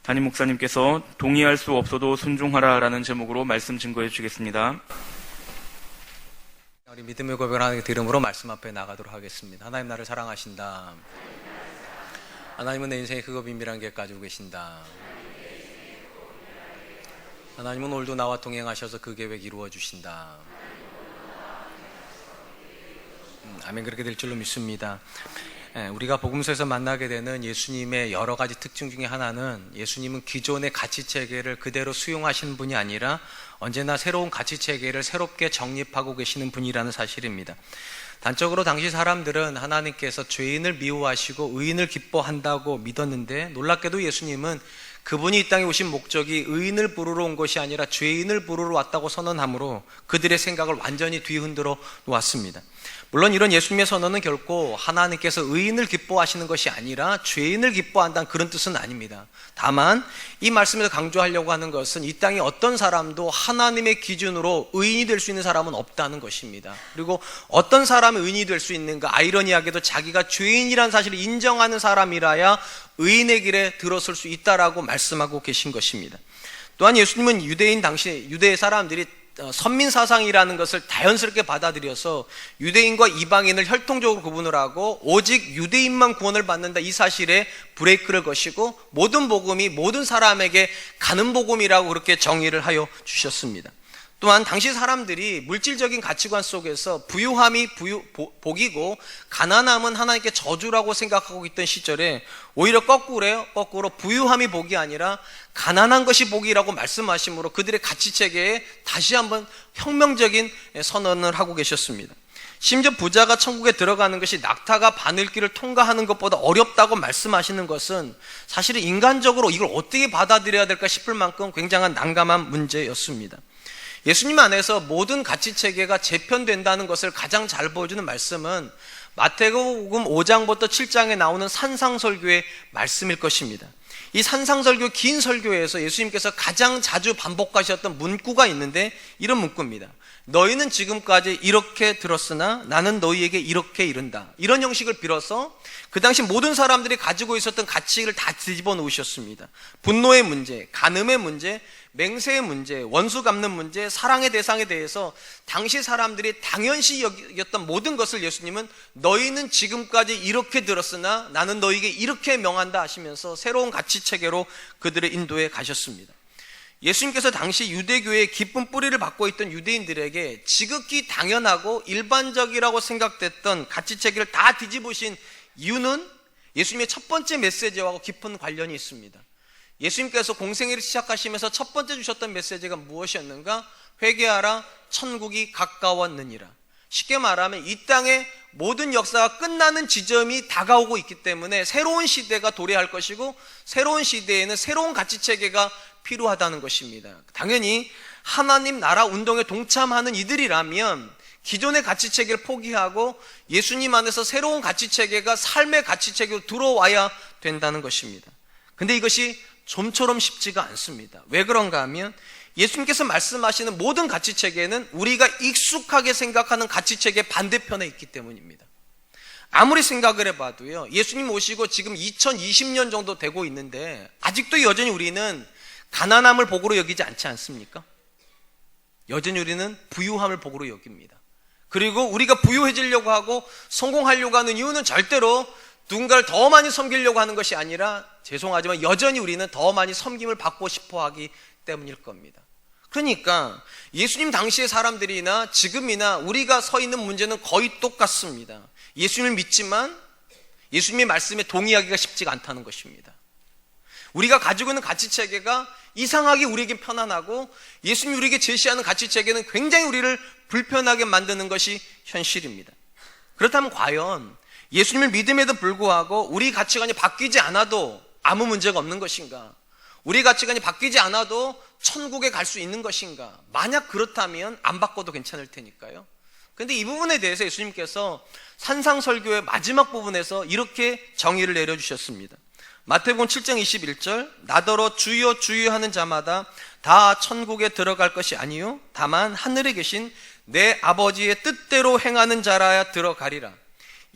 담임 목사님께서 동의할 수 없어도 순종하라라는 제목으로 말씀 증거해 주시겠습니다. 우리 믿음의 고백을 하나님의 이름으로 말씀 앞에 나가도록 하겠습니다. 하나님 나를 사랑하신다. 하나님은 내 인생의 크고 비밀한 계획 가지고 계신다. 하나님은 오늘도 나와 동행하셔서 그 계획 이루어 주신다. 아멘. 그렇게 될 줄로 믿습니다. 우리가 복음서에서 만나게 되는 예수님의 여러 가지 특징 중에 하나는 예수님은 기존의 가치체계를 그대로 수용하시는 분이 아니라 언제나 새로운 가치체계를 새롭게 정립하고 계시는 분이라는 사실입니다. 단적으로 당시 사람들은 하나님께서 죄인을 미워하시고 의인을 기뻐한다고 믿었는데, 놀랍게도 예수님은 그분이 이 땅에 오신 목적이 의인을 부르러 온 것이 아니라 죄인을 부르러 왔다고 선언함으로 그들의 생각을 완전히 뒤흔들어 놓았습니다. 물론 이런 예수님의 선언은 결코 하나님께서 의인을 기뻐하시는 것이 아니라 죄인을 기뻐한다는 그런 뜻은 아닙니다. 다만 이 말씀에서 강조하려고 하는 것은 이 땅에 어떤 사람도 하나님의 기준으로 의인이 될 수 있는 사람은 없다는 것입니다. 그리고 어떤 사람이 의인이 될 수 있는가? 아이러니하게도 자기가 죄인이라는 사실을 인정하는 사람이라야 의인의 길에 들어설 수 있다라고 말씀하고 계신 것입니다. 또한 예수님은 유대의 사람들이 선민 사상이라는 것을 자연스럽게 받아들여서 유대인과 이방인을 혈통적으로 구분을 하고 오직 유대인만 구원을 받는다, 이 사실에 브레이크를 거시고 모든 복음이 모든 사람에게 가는 복음이라고 그렇게 정의를 하여 주셨습니다. 또한 당시 사람들이 물질적인 가치관 속에서 부유함이 복이고 가난함은 하나님께 저주라고 생각하고 있던 시절에 오히려 거꾸로 부유함이 복이 아니라 가난한 것이 복이라고 말씀하심으로 그들의 가치체계에 다시 한번 혁명적인 선언을 하고 계셨습니다. 심지어 부자가 천국에 들어가는 것이 낙타가 바늘길을 통과하는 것보다 어렵다고 말씀하시는 것은 사실은 인간적으로 이걸 어떻게 받아들여야 될까 싶을 만큼 굉장한 난감한 문제였습니다. 예수님 안에서 모든 가치체계가 재편된다는 것을 가장 잘 보여주는 말씀은 마태복음 5장부터 7장에 나오는 산상설교의 말씀일 것입니다. 이 산상설교, 긴 설교에서 예수님께서 가장 자주 반복하셨던 문구가 있는데 이런 문구입니다. 너희는 지금까지 이렇게 들었으나 나는 너희에게 이렇게 이른다. 이런 형식을 빌어서 그 당시 모든 사람들이 가지고 있었던 가치를 다 뒤집어 놓으셨습니다. 분노의 문제, 간음의 문제, 맹세의 문제, 원수 갚는 문제, 사랑의 대상에 대해서 당시 사람들이 당연시 여겼던 모든 것을 예수님은 너희는 지금까지 이렇게 들었으나 나는 너희에게 이렇게 명한다 하시면서 새로운 가치체계로 그들을 인도해 가셨습니다. 예수님께서 당시 유대교의 깊은 뿌리를 받고 있던 유대인들에게 지극히 당연하고 일반적이라고 생각됐던 가치체계를 다 뒤집으신 이유는 예수님의 첫 번째 메시지와 깊은 관련이 있습니다. 예수님께서 공생애를 시작하시면서 첫 번째 주셨던 메시지가 무엇이었는가? 회개하라, 천국이 가까웠느니라. 쉽게 말하면 이 땅의 모든 역사가 끝나는 지점이 다가오고 있기 때문에 새로운 시대가 도래할 것이고 새로운 시대에는 새로운 가치체계가 필요하다는 것입니다. 당연히 하나님 나라 운동에 동참하는 이들이라면 기존의 가치체계를 포기하고 예수님 안에서 새로운 가치체계가 삶의 가치체계로 들어와야 된다는 것입니다. 근데 이것이 좀처럼 쉽지가 않습니다. 왜 그런가 하면 예수님께서 말씀하시는 모든 가치체계는 우리가 익숙하게 생각하는 가치체계 반대편에 있기 때문입니다. 아무리 생각을 해봐도요, 예수님 오시고 지금 2020년 정도 되고 있는데 아직도 여전히 우리는 가난함을 복으로 여기지 않지 않습니까? 여전히 우리는 부유함을 복으로 여깁니다. 그리고 우리가 부유해지려고 하고 성공하려고 하는 이유는 절대로 누군가를 더 많이 섬기려고 하는 것이 아니라 죄송하지만 여전히 우리는 더 많이 섬김을 받고 싶어 하기 때문일 겁니다. 그러니까 예수님 당시의 사람들이나 지금이나 우리가 서 있는 문제는 거의 똑같습니다. 예수님을 믿지만 예수님의 말씀에 동의하기가 쉽지가 않다는 것입니다. 우리가 가지고 있는 가치체계가 이상하게 우리에게 편안하고 예수님이 우리에게 제시하는 가치체계는 굉장히 우리를 불편하게 만드는 것이 현실입니다. 그렇다면 과연 예수님을 믿음에도 불구하고 우리 가치관이 바뀌지 않아도 아무 문제가 없는 것인가? 우리 가치관이 바뀌지 않아도 천국에 갈 수 있는 것인가? 만약 그렇다면 안 바꿔도 괜찮을 테니까요. 그런데 이 부분에 대해서 예수님께서 산상설교의 마지막 부분에서 이렇게 정의를 내려주셨습니다. 마태복음 7장 21절 나더러 주여 주여 하는 자마다 다 천국에 들어갈 것이 아니요 다만 하늘에 계신 내 아버지의 뜻대로 행하는 자라야 들어가리라.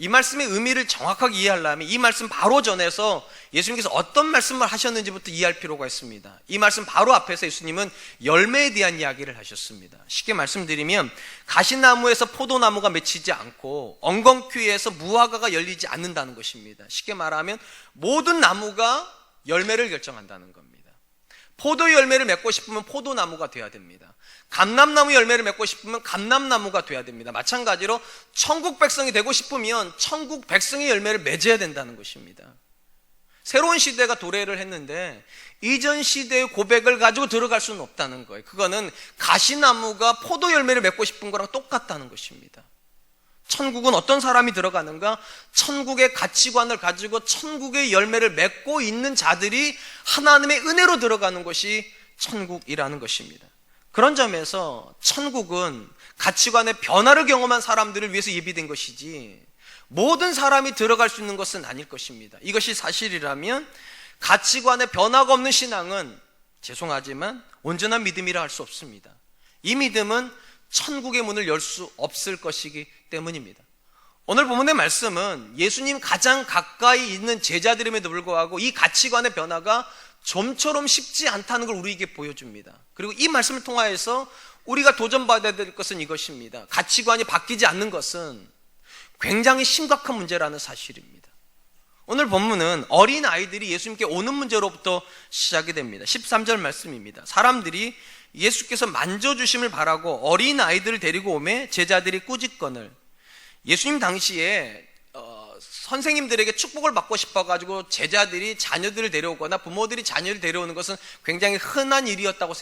이 말씀의 의미를 정확하게 이해하려면 이 말씀 바로 전에서 예수님께서 어떤 말씀을 하셨는지부터 이해할 필요가 있습니다. 이 말씀 바로 앞에서 예수님은 열매에 대한 이야기를 하셨습니다. 쉽게 말씀드리면 가시나무에서 포도나무가 맺히지 않고 엉겅퀴에서 무화과가 열리지 않는다는 것입니다. 쉽게 말하면 모든 나무가 열매를 결정한다는 겁니다. 포도 열매를 맺고 싶으면 포도나무가 돼야 됩니다. 감람나무 열매를 맺고 싶으면 감람나무가 돼야 됩니다. 마찬가지로 천국 백성이 되고 싶으면 천국 백성의 열매를 맺어야 된다는 것입니다. 새로운 시대가 도래를 했는데 이전 시대의 고백을 가지고 들어갈 수는 없다는 거예요. 그거는 가시나무가 포도 열매를 맺고 싶은 거랑 똑같다는 것입니다. 천국은 어떤 사람이 들어가는가? 천국의 가치관을 가지고 천국의 열매를 맺고 있는 자들이 하나님의 은혜로 들어가는 것이 천국이라는 것입니다. 그런 점에서 천국은 가치관의 변화를 경험한 사람들을 위해서 예비된 것이지 모든 사람이 들어갈 수 있는 것은 아닐 것입니다. 이것이 사실이라면 가치관의 변화가 없는 신앙은 죄송하지만 온전한 믿음이라 할 수 없습니다. 이 믿음은 천국의 문을 열 수 없을 것이기 때문입니다. 오늘 본문의 말씀은 예수님 가장 가까이 있는 제자들임에도 불구하고 이 가치관의 변화가 좀처럼 쉽지 않다는 걸 우리에게 보여줍니다. 그리고 이 말씀을 통하여서 우리가 도전받아야 될 것은 이것입니다. 가치관이 바뀌지 않는 것은 굉장히 심각한 문제라는 사실입니다. 오늘 본문은 어린 아이들이 예수님께 오는 문제로부터 시작이 됩니다. 13절 말씀입니다. 사람들이 예수께서 만져주심을 바라고 어린 아이들을 데리고 오매 제자들이 꾸짖거늘. 예수님 당시에 선생님들에게 축복을 받고 싶어가지고 제자들이 자녀들을 데려오거나 부모들이 자녀를 데려오는 것은 굉장히 흔한 일이었다고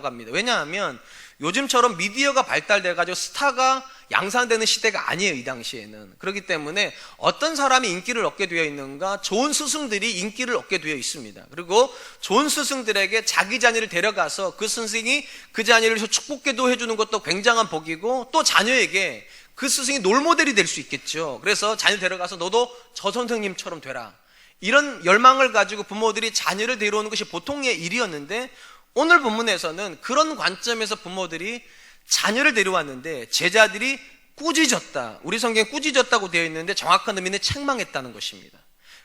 합니다. 왜냐하면 요즘처럼 미디어가 발달돼가지고 스타가 양산되는 시대가 아니에요. 이 당시에는. 그렇기 때문에 어떤 사람이 인기를 얻게 되어 있는가? 좋은 스승들이 인기를 얻게 되어 있습니다. 그리고 좋은 스승들에게 자기 자녀를 데려가서 그 스승이 그 자녀를 축복기도 해주는 것도 굉장한 복이고, 또 자녀에게 그 스승이 롤모델이 될 수 있겠죠. 그래서 자녀 데려가서 너도 저 선생님처럼 되라, 이런 열망을 가지고 부모들이 자녀를 데려오는 것이 보통의 일이었는데, 오늘 본문에서는 그런 관점에서 부모들이 자녀를 데려왔는데 제자들이 꾸짖었다. 우리 성경에 꾸짖었다고 되어 있는데 정확한 의미는 책망했다는 것입니다.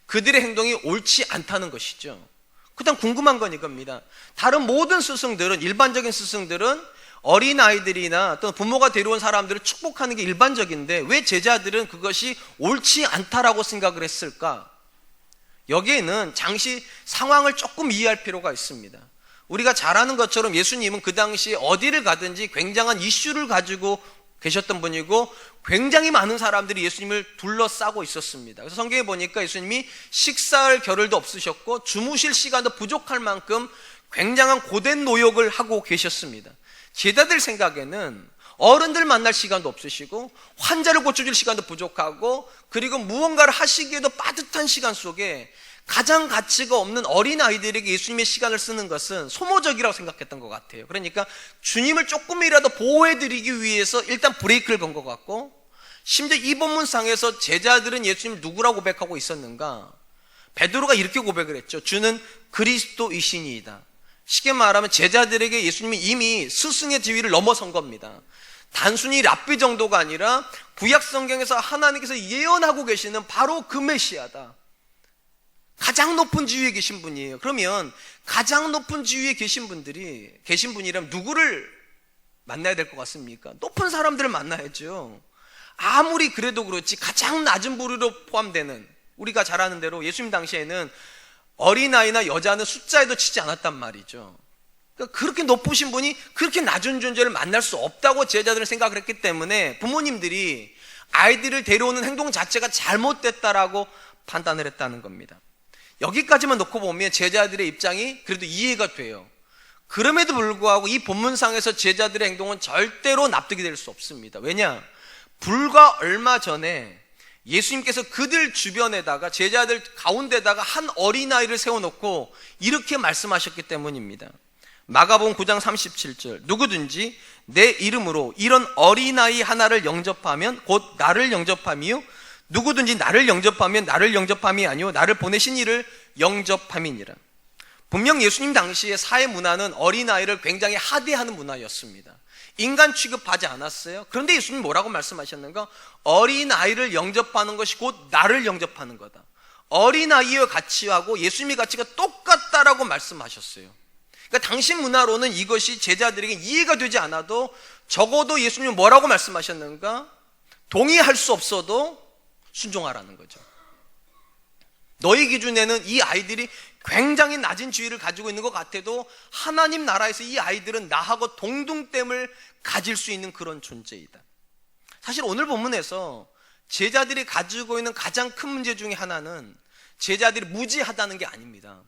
그들의 행동이 옳지 않다는 것이죠. 그다음 궁금한 건 이겁니다. 다른 모든 스승들은, 일반적인 스승들은 어린아이들이나 또 부모가 데려온 사람들을 축복하는 게 일반적인데 왜 제자들은 그것이 옳지 않다라고 생각을 했을까? 여기에는 당시 상황을 조금 이해할 필요가 있습니다. 우리가 잘 아는 것처럼 예수님은 그 당시 어디를 가든지 굉장한 이슈를 가지고 계셨던 분이고 굉장히 많은 사람들이 예수님을 둘러싸고 있었습니다. 그래서 성경에 보니까 예수님이 식사할 겨를도 없으셨고 주무실 시간도 부족할 만큼 굉장한 고된 노역을 하고 계셨습니다. 제자들 생각에는 어른들 만날 시간도 없으시고 환자를 고쳐줄 시간도 부족하고, 그리고 무언가를 하시기에도 빠듯한 시간 속에 가장 가치가 없는 어린아이들에게 예수님의 시간을 쓰는 것은 소모적이라고 생각했던 것 같아요. 그러니까 주님을 조금이라도 보호해드리기 위해서 일단 브레이크를 건 것 같고, 심지어 이 본문상에서 제자들은 예수님을 누구라고 고백하고 있었는가? 베드로가 이렇게 고백을 했죠. 주는 그리스도이시니이다. 쉽게 말하면 제자들에게 예수님이 이미 스승의 지위를 넘어선 겁니다. 단순히 랍비 정도가 아니라 구약 성경에서 하나님께서 예언하고 계시는 바로 그 메시아다. 가장 높은 지위에 계신 분이에요. 그러면 가장 높은 지위에 계신 분이라면 누구를 만나야 될 것 같습니까? 높은 사람들을 만나야죠. 아무리 그래도 그렇지 가장 낮은 부류로 포함되는, 우리가 잘 아는 대로 예수님 당시에는 어린아이나 여자는 숫자에도 치지 않았단 말이죠. 그러니까 그렇게 높으신 분이 그렇게 낮은 존재를 만날 수 없다고 제자들은 생각을 했기 때문에 부모님들이 아이들을 데려오는 행동 자체가 잘못됐다라고 판단을 했다는 겁니다. 여기까지만 놓고 보면 제자들의 입장이 그래도 이해가 돼요. 그럼에도 불구하고 이 본문상에서 제자들의 행동은 절대로 납득이 될 수 없습니다. 왜냐? 불과 얼마 전에 예수님께서 그들 주변에다가, 제자들 가운데다가 한 어린아이를 세워놓고 이렇게 말씀하셨기 때문입니다. 마가복음 9장 37절, 누구든지 내 이름으로 이런 어린아이 하나를 영접하면 곧 나를 영접함이요, 누구든지 나를 영접하면 나를 영접함이 아니요 나를 보내신 이를 영접함이니라. 분명 예수님 당시의 사회 문화는 어린아이를 굉장히 하대하는 문화였습니다. 인간 취급하지 않았어요. 그런데 예수님 뭐라고 말씀하셨는가? 어린아이를 영접하는 것이 곧 나를 영접하는 거다. 어린아이의 가치하고 예수님의 가치가 똑같다라고 말씀하셨어요. 그러니까 당시 문화로는 이것이 제자들에게 이해가 되지 않아도 적어도 예수님은 뭐라고 말씀하셨는가? 동의할 수 없어도 순종하라는 거죠. 너희 기준에는 이 아이들이 굉장히 낮은 지위를 가지고 있는 것 같아도 하나님 나라에서 이 아이들은 나하고 동등됨을 가질 수 있는 그런 존재이다. 사실 오늘 본문에서 제자들이 가지고 있는 가장 큰 문제 중에 하나는 제자들이 무지하다는 게 아닙니다.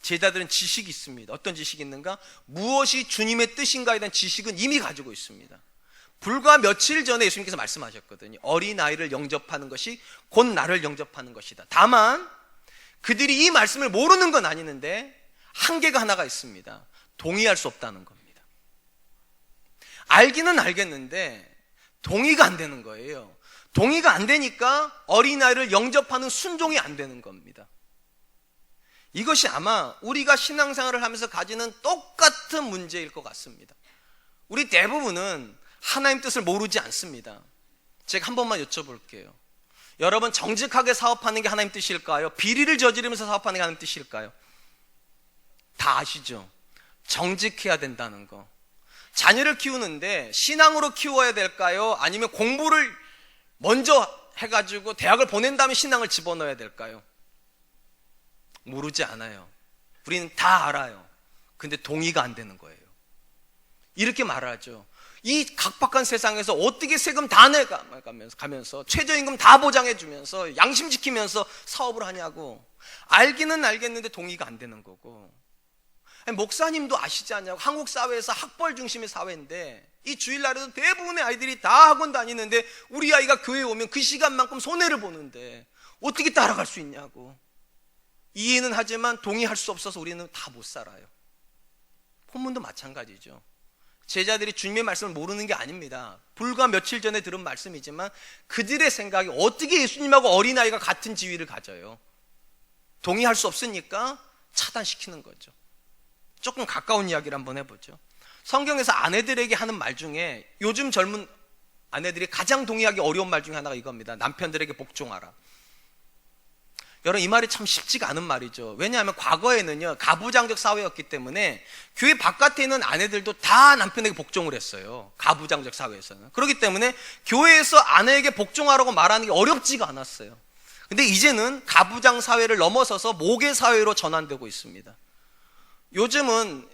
제자들은 지식이 있습니다. 어떤 지식이 있는가? 무엇이 주님의 뜻인가에 대한 지식은 이미 가지고 있습니다. 불과 며칠 전에 예수님께서 말씀하셨거든요. 어린아이를 영접하는 것이 곧 나를 영접하는 것이다. 다만 그들이 이 말씀을 모르는 건 아니는데 한계가 하나가 있습니다. 동의할 수 없다는 겁니다. 알기는 알겠는데 동의가 안 되는 거예요. 동의가 안 되니까 어린아이를 영접하는 순종이 안 되는 겁니다. 이것이 아마 우리가 신앙생활을 하면서 가지는 똑같은 문제일 것 같습니다. 우리 대부분은 하나님 뜻을 모르지 않습니다. 제가 한 번만 여쭤볼게요. 여러분, 정직하게 사업하는 게 하나님 뜻일까요? 비리를 저지르면서 사업하는 게 하나님 뜻일까요? 다 아시죠? 정직해야 된다는 거. 자녀를 키우는데 신앙으로 키워야 될까요? 아니면 공부를 먼저 해가지고 대학을 보낸 다음에 신앙을 집어넣어야 될까요? 모르지 않아요. 우리는 다 알아요. 근데 동의가 안 되는 거예요. 이렇게 말하죠. 이 각박한 세상에서 어떻게 세금 다 내가면서 최저임금 다 보장해주면서 양심 지키면서 사업을 하냐고. 알기는 알겠는데 동의가 안 되는 거고. 아니, 목사님도 아시지 않냐고. 한국 사회에서 학벌 중심의 사회인데 이 주일날에도 대부분의 아이들이 다 학원 다니는데 우리 아이가 교회에 오면 그 시간만큼 손해를 보는데 어떻게 따라갈 수 있냐고. 이해는 하지만 동의할 수 없어서 우리는 다 못 살아요. 본문도 마찬가지죠. 제자들이 주님의 말씀을 모르는 게 아닙니다. 불과 며칠 전에 들은 말씀이지만 그들의 생각이 어떻게 예수님하고 어린아이가 같은 지위를 가져요? 동의할 수 없으니까 차단시키는 거죠. 조금 가까운 이야기를 한번 해보죠. 성경에서 아내들에게 하는 말 중에 요즘 젊은 아내들이 가장 동의하기 어려운 말 중에 하나가 이겁니다. 남편들에게 복종하라. 여러분, 이 말이 참 쉽지가 않은 말이죠. 왜냐하면 과거에는요, 가부장적 사회였기 때문에 교회 바깥에 있는 아내들도 다 남편에게 복종을 했어요. 가부장적 사회에서는. 그렇기 때문에 교회에서 아내에게 복종하라고 말하는 게 어렵지가 않았어요. 근데 이제는 가부장 사회를 넘어서서 모계 사회로 전환되고 있습니다. 요즘은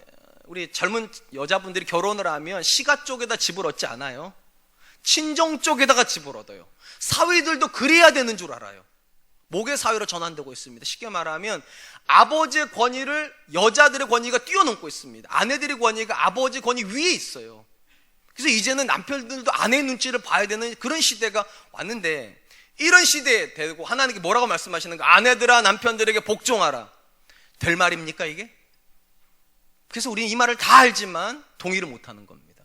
우리 젊은 여자분들이 결혼을 하면 시가 쪽에다 집을 얻지 않아요. 친정 쪽에다가 집을 얻어요. 사위들도 그래야 되는 줄 알아요. 모계 사회로 전환되고 있습니다. 쉽게 말하면 아버지의 권위를 여자들의 권위가 뛰어넘고 있습니다. 아내들의 권위가 아버지 권위 위에 있어요. 그래서 이제는 남편들도 아내의 눈치를 봐야 되는 그런 시대가 왔는데, 이런 시대에 되고 하나님께 뭐라고 말씀하시는가? 아내들아 남편들에게 복종하라. 될 말입니까 이게? 그래서 우리는 이 말을 다 알지만 동의를 못하는 겁니다.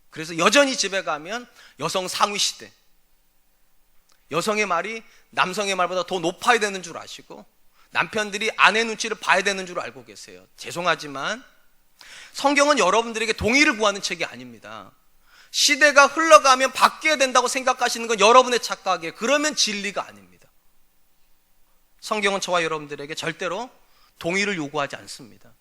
그래서 여전히 집에 가면 여성 상위 시대, 여성의 말이 남성의 말보다 더 높아야 되는 줄 아시고 남편들이 아내 눈치를 봐야 되는 줄 알고 계세요. 죄송하지만 성경은 여러분들에게 동의를 구하는 책이 아닙니다. 시대가 흘러가면 바뀌어야 된다고 생각하시는 건 여러분의 착각이에요. 그러면 진리가 아닙니다. 성경은 저와 여러분들에게 절대로 동의를 요구하지 않습니다.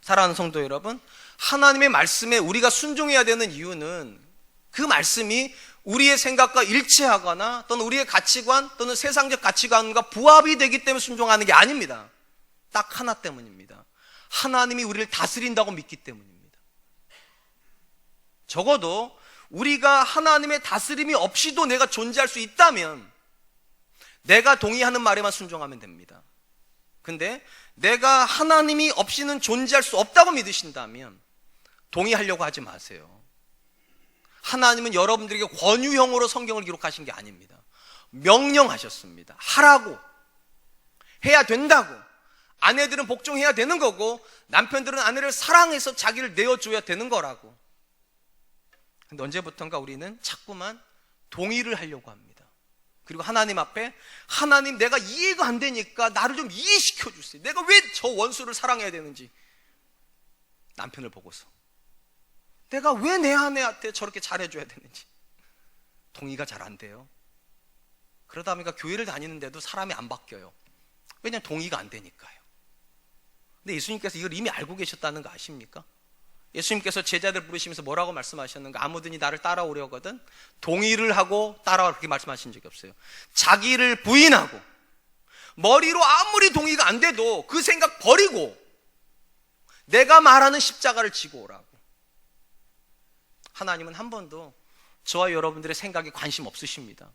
사랑하는 성도 여러분, 하나님의 말씀에 우리가 순종해야 되는 이유는 그 말씀이 우리의 생각과 일치하거나 또는 우리의 가치관 또는 세상적 가치관과 부합이 되기 때문에 순종하는 게 아닙니다. 딱 하나 때문입니다. 하나님이 우리를 다스린다고 믿기 때문입니다. 적어도 우리가 하나님의 다스림이 없이도 내가 존재할 수 있다면 내가 동의하는 말에만 순종하면 됩니다. 근데 내가 하나님이 없이는 존재할 수 없다고 믿으신다면 동의하려고 하지 마세요. 하나님은 여러분들에게 권유형으로 성경을 기록하신 게 아닙니다. 명령하셨습니다. 하라고, 해야 된다고. 아내들은 복종해야 되는 거고 남편들은 아내를 사랑해서 자기를 내어줘야 되는 거라고. 근데 언제부턴가 우리는 자꾸만 동의를 하려고 합니다. 그리고 하나님 앞에, 하나님, 내가 이해가 안 되니까 나를 좀 이해시켜 주세요. 내가 왜 저 원수를 사랑해야 되는지. 남편을 보고서 내가 왜 내 아내한테 저렇게 잘해줘야 되는지. 동의가 잘 안 돼요. 그러다 보니까 교회를 다니는데도 사람이 안 바뀌어요. 왜냐하면 동의가 안 되니까요. 근데 예수님께서 이걸 이미 알고 계셨다는 거 아십니까? 예수님께서 제자들 부르시면서 뭐라고 말씀하셨는가? 아무든지 나를 따라오려거든 동의를 하고 따라와, 그렇게 말씀하신 적이 없어요. 자기를 부인하고 머리로 아무리 동의가 안 돼도 그 생각 버리고 내가 말하는 십자가를 지고 오라고. 하나님은 한 번도 저와 여러분들의 생각에 관심 없으십니다.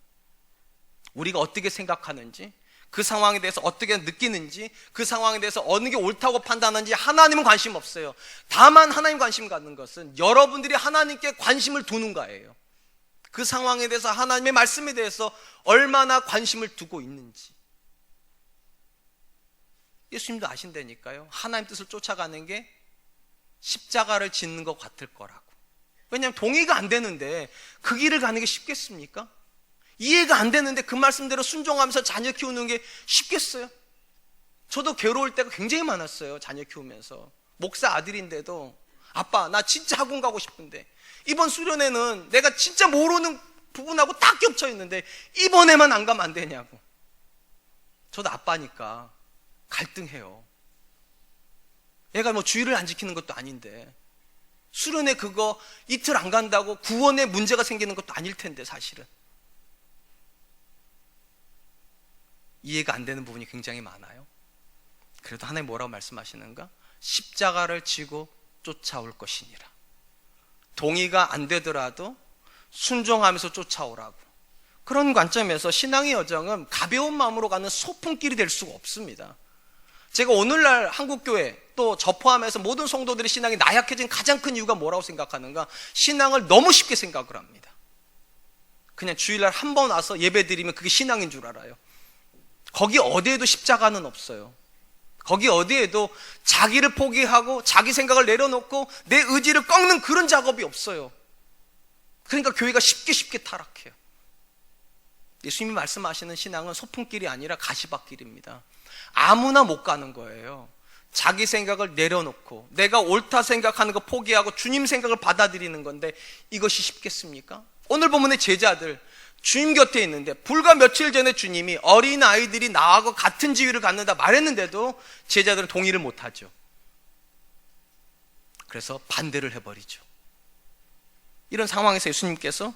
우리가 어떻게 생각하는지, 그 상황에 대해서 어떻게 느끼는지, 그 상황에 대해서 어느 게 옳다고 판단하는지 하나님은 관심 없어요. 다만 하나님 관심 갖는 것은 여러분들이 하나님께 관심을 두는가예요. 그 상황에 대해서, 하나님의 말씀에 대해서 얼마나 관심을 두고 있는지. 예수님도 아신다니까요. 하나님 뜻을 쫓아가는 게 십자가를 짓는 것 같을 거라고. 왜냐하면 동의가 안 되는데 그 길을 가는 게 쉽겠습니까? 이해가 안 되는데 그 말씀대로 순종하면서 자녀 키우는 게 쉽겠어요? 저도 괴로울 때가 굉장히 많았어요. 자녀 키우면서. 목사 아들인데도 아빠, 나 진짜 학원 가고 싶은데 이번 수련회는 내가 진짜 모르는 부분하고 딱 겹쳐 있는데 이번에만 안 가면 안 되냐고. 저도 아빠니까 갈등해요. 얘가 뭐 주의를 안 지키는 것도 아닌데, 수련회 그거 이틀 안 간다고 구원에 문제가 생기는 것도 아닐 텐데, 사실은. 이해가 안 되는 부분이 굉장히 많아요. 그래도 하나님 뭐라고 말씀하시는가? 십자가를 지고 쫓아올 것이니라. 동의가 안 되더라도 순종하면서 쫓아오라고. 그런 관점에서 신앙의 여정은 가벼운 마음으로 가는 소풍길이 될 수가 없습니다. 제가 오늘날 한국교회, 또 저 포함해서 모든 성도들의 신앙이 나약해진 가장 큰 이유가 뭐라고 생각하는가? 신앙을 너무 쉽게 생각을 합니다. 그냥 주일날 한 번 와서 예배 드리면 그게 신앙인 줄 알아요. 거기 어디에도 십자가는 없어요. 거기 어디에도 자기를 포기하고 자기 생각을 내려놓고 내 의지를 꺾는 그런 작업이 없어요. 그러니까 교회가 쉽게 타락해요. 예수님이 말씀하시는 신앙은 소풍길이 아니라 가시밭길입니다. 아무나 못 가는 거예요. 자기 생각을 내려놓고 내가 옳다 생각하는 거 포기하고 주님 생각을 받아들이는 건데 이것이 쉽겠습니까? 오늘 본문의 제자들 주님 곁에 있는데 불과 며칠 전에 주님이 어린 아이들이 나하고 같은 지위를 갖는다 말했는데도 제자들은 동의를 못하죠. 그래서 반대를 해버리죠. 이런 상황에서 예수님께서